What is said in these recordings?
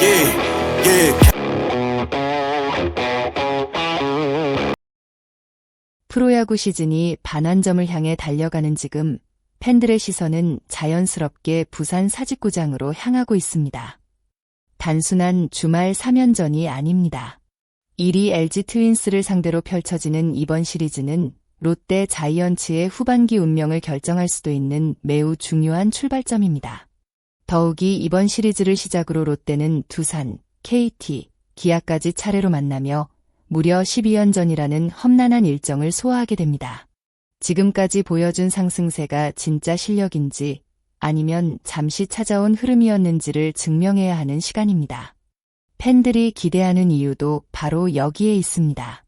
Yeah, yeah. 프로야구 시즌이 반환점을 향해 달려가는 지금 팬들의 시선은 자연스럽게 부산 사직구장으로 향하고 있습니다. 단순한 주말 3연전이 아닙니다. 1위 LG 트윈스를 상대로 펼쳐지는 이번 시리즈는 롯데 자이언츠의 후반기 운명을 결정할 수도 있는 매우 중요한 출발점입니다. 더욱이 이번 시리즈를 시작으로 롯데는 두산, KT, 기아까지 차례로 만나며 무려 12연전이라는 험난한 일정을 소화하게 됩니다. 지금까지 보여준 상승세가 진짜 실력인지 아니면 잠시 찾아온 흐름이었는지를 증명해야 하는 시간입니다. 팬들이 기대하는 이유도 바로 여기에 있습니다.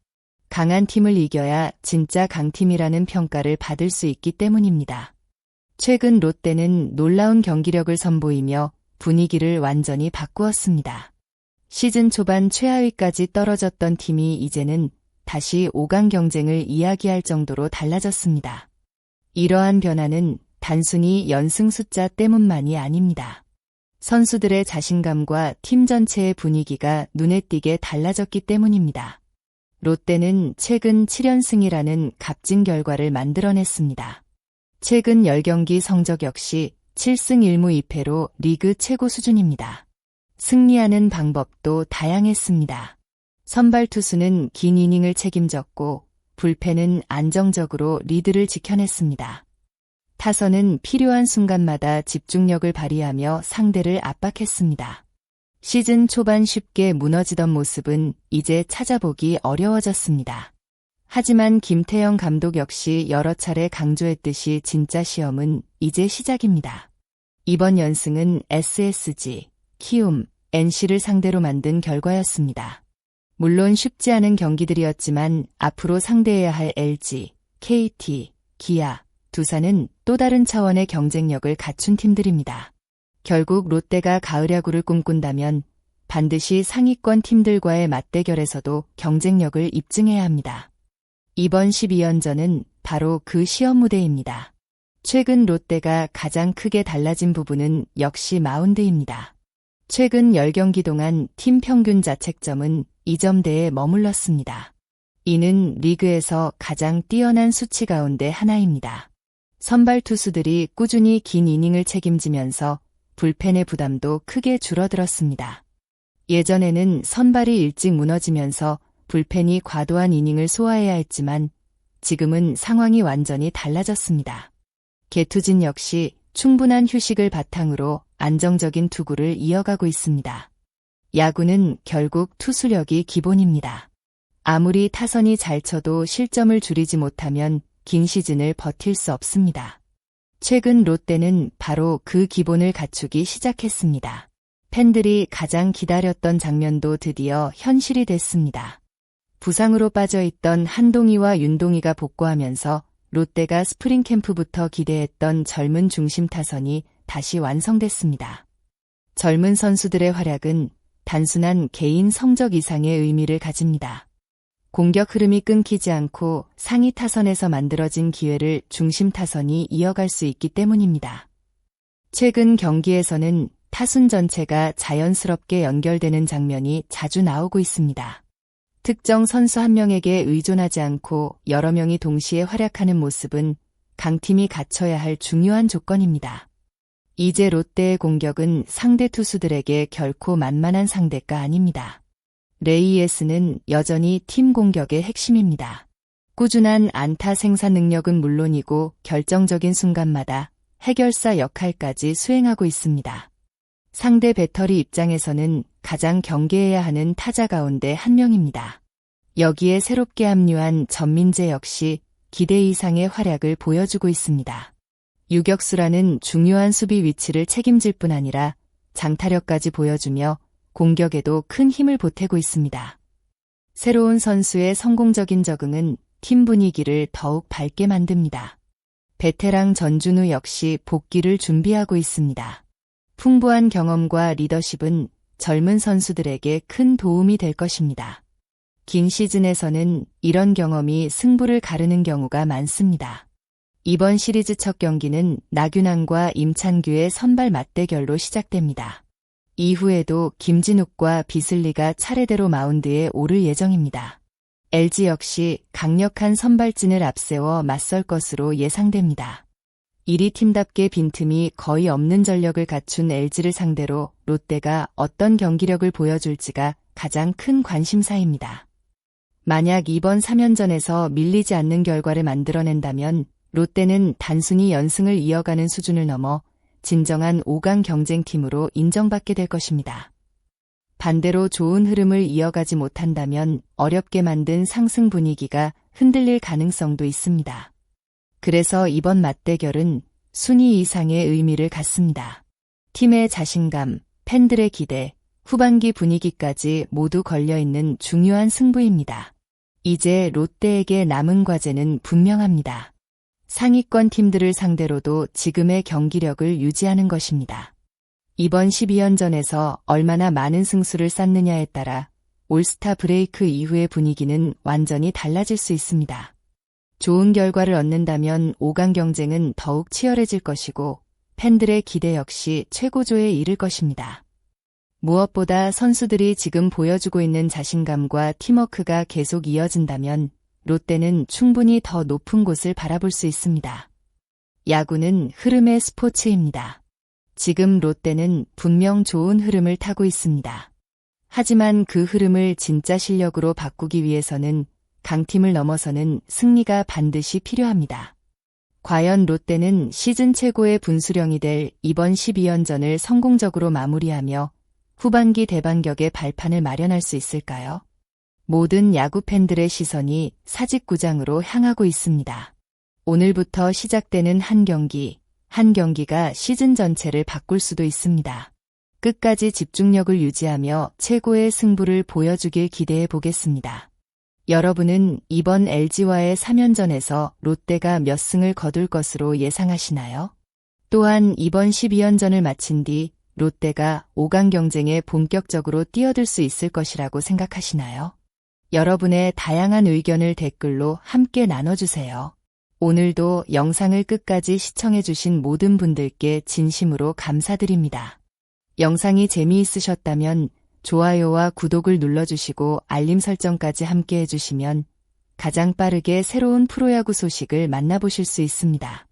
강한 팀을 이겨야 진짜 강팀이라는 평가를 받을 수 있기 때문입니다. 최근 롯데는 놀라운 경기력을 선보이며 분위기를 완전히 바꾸었습니다. 시즌 초반 최하위까지 떨어졌던 팀이 이제는 다시 5강 경쟁을 이야기할 정도로 달라졌습니다. 이러한 변화는 단순히 연승 숫자 때문만이 아닙니다. 선수들의 자신감과 팀 전체의 분위기가 눈에 띄게 달라졌기 때문입니다. 롯데는 최근 7연승이라는 값진 결과를 만들어냈습니다. 최근 10경기 성적 역시 7승 1무 2패로 리그 최고 수준입니다. 승리하는 방법도 다양했습니다. 선발 투수는 긴 이닝을 책임졌고 불펜은 안정적으로 리드를 지켜냈습니다. 타선은 필요한 순간마다 집중력을 발휘하며 상대를 압박했습니다. 시즌 초반 쉽게 무너지던 모습은 이제 찾아보기 어려워졌습니다. 하지만 김태형 감독 역시 여러 차례 강조했듯이 진짜 시험은 이제 시작입니다. 이번 연승은 SSG, 키움, NC를 상대로 만든 결과였습니다. 물론 쉽지 않은 경기들이었지만 앞으로 상대해야 할 LG, KT, 기아, 두산은 또 다른 차원의 경쟁력을 갖춘 팀들입니다. 결국 롯데가 가을 야구를 꿈꾼다면 반드시 상위권 팀들과의 맞대결에서도 경쟁력을 입증해야 합니다. 이번 12연전은 바로 그 시험 무대입니다. 최근 롯데가 가장 크게 달라진 부분은 역시 마운드입니다. 최근 10경기 동안 팀 평균 자책점은 2점대에 머물렀습니다. 이는 리그에서 가장 뛰어난 수치 가운데 하나입니다. 선발 투수들이 꾸준히 긴 이닝을 책임지면서 불펜의 부담도 크게 줄어들었습니다. 예전에는 선발이 일찍 무너지면서 불펜이 과도한 이닝을 소화해야 했지만 지금은 상황이 완전히 달라졌습니다. 개투진 역시 충분한 휴식을 바탕으로 안정적인 투구를 이어가고 있습니다. 야구는 결국 투수력이 기본입니다. 아무리 타선이 잘 쳐도 실점을 줄이지 못하면 긴 시즌을 버틸 수 없습니다. 최근 롯데는 바로 그 기본을 갖추기 시작했습니다. 팬들이 가장 기다렸던 장면도 드디어 현실이 됐습니다. 부상으로 빠져있던 한동희와 윤동희가 복구하면서 롯데가 스프링 캠프부터 기대했던 젊은 중심 타선이 다시 완성됐습니다. 젊은 선수들의 활약은 단순한 개인 성적 이상의 의미를 가집니다. 공격 흐름이 끊기지 않고 상위 타선에서 만들어진 기회를 중심 타선이 이어갈 수 있기 때문입니다. 최근 경기에서는 타순 전체가 자연스럽게 연결되는 장면이 자주 나오고 있습니다. 특정 선수 한 명에게 의존하지 않고 여러 명이 동시에 활약하는 모습은 강팀이 갖춰야 할 중요한 조건입니다. 이제 롯데의 공격은 상대 투수들에게 결코 만만한 상대가 아닙니다. 레이에스는 여전히 팀 공격의 핵심입니다. 꾸준한 안타 생산 능력은 물론이고 결정적인 순간마다 해결사 역할까지 수행하고 있습니다. 상대 배터리 입장에서는 가장 경계해야 하는 타자 가운데 한 명입니다. 여기에 새롭게 합류한 전민재 역시 기대 이상의 활약을 보여주고 있습니다. 유격수라는 중요한 수비 위치를 책임질 뿐 아니라 장타력까지 보여주며 공격에도 큰 힘을 보태고 있습니다. 새로운 선수의 성공적인 적응은 팀 분위기를 더욱 밝게 만듭니다. 베테랑 전준우 역시 복귀를 준비하고 있습니다. 풍부한 경험과 리더십은 젊은 선수들에게 큰 도움이 될 것입니다. 긴 시즌에서는 이런 경험이 승부를 가르는 경우가 많습니다. 이번 시리즈 첫 경기는 나균안과 임찬규의 선발 맞대결로 시작됩니다. 이후에도 김진욱과 비슬리가 차례대로 마운드에 오를 예정입니다. LG 역시 강력한 선발진을 앞세워 맞설 것으로 예상됩니다. 1위 팀답게 빈틈이 거의 없는 전력을 갖춘 LG를 상대로 롯데가 어떤 경기력을 보여줄지가 가장 큰 관심사입니다. 만약 이번 3연전에서 밀리지 않는 결과를 만들어낸다면 롯데는 단순히 연승을 이어가는 수준을 넘어 진정한 5강 경쟁팀으로 인정받게 될 것입니다. 반대로 좋은 흐름을 이어가지 못한다면 어렵게 만든 상승 분위기가 흔들릴 가능성도 있습니다. 그래서 이번 맞대결은 순위 이상의 의미를 갖습니다. 팀의 자신감, 팬들의 기대, 후반기 분위기까지 모두 걸려있는 중요한 승부입니다. 이제 롯데에게 남은 과제는 분명합니다. 상위권 팀들을 상대로도 지금의 경기력을 유지하는 것입니다. 이번 12연전에서 얼마나 많은 승수를 쌓느냐에 따라 올스타 브레이크 이후의 분위기는 완전히 달라질 수 있습니다. 좋은 결과를 얻는다면 5강 경쟁은 더욱 치열해질 것이고 팬들의 기대 역시 최고조에 이를 것입니다. 무엇보다 선수들이 지금 보여주고 있는 자신감과 팀워크가 계속 이어진다면 롯데는 충분히 더 높은 곳을 바라볼 수 있습니다. 야구는 흐름의 스포츠입니다. 지금 롯데는 분명 좋은 흐름을 타고 있습니다. 하지만 그 흐름을 진짜 실력으로 바꾸기 위해서는 강팀을 넘어서는 승리가 반드시 필요합니다. 과연 롯데는 시즌 최고의 분수령이 될 이번 12연전을 성공적으로 마무리하며 후반기 대반격의 발판을 마련할 수 있을까요? 모든 야구 팬들의 시선이 사직구장으로 향하고 있습니다. 오늘부터 시작되는 한 경기가 시즌 전체를 바꿀 수도 있습니다. 끝까지 집중력을 유지하며 최고의 승부를 보여주길 기대해 보겠습니다. 여러분은 이번 LG와의 3연전에서 롯데가 몇 승을 거둘 것으로 예상하시나요? 또한 이번 12연전을 마친 뒤 롯데가 5강 경쟁에 본격적으로 뛰어들 수 있을 것이라고 생각하시나요? 여러분의 다양한 의견을 댓글로 함께 나눠주세요. 오늘도 영상을 끝까지 시청해주신 모든 분들께 진심으로 감사드립니다. 영상이 재미있으셨다면 좋아요와 구독을 눌러주시고 알림 설정까지 함께 해주시면 가장 빠르게 새로운 프로야구 소식을 만나보실 수 있습니다.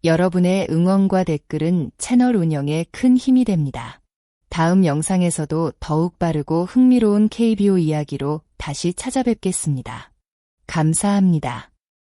여러분의 응원과 댓글은 채널 운영에 큰 힘이 됩니다. 다음 영상에서도 더욱 빠르고 흥미로운 KBO 이야기로 다시 찾아뵙겠습니다. 감사합니다.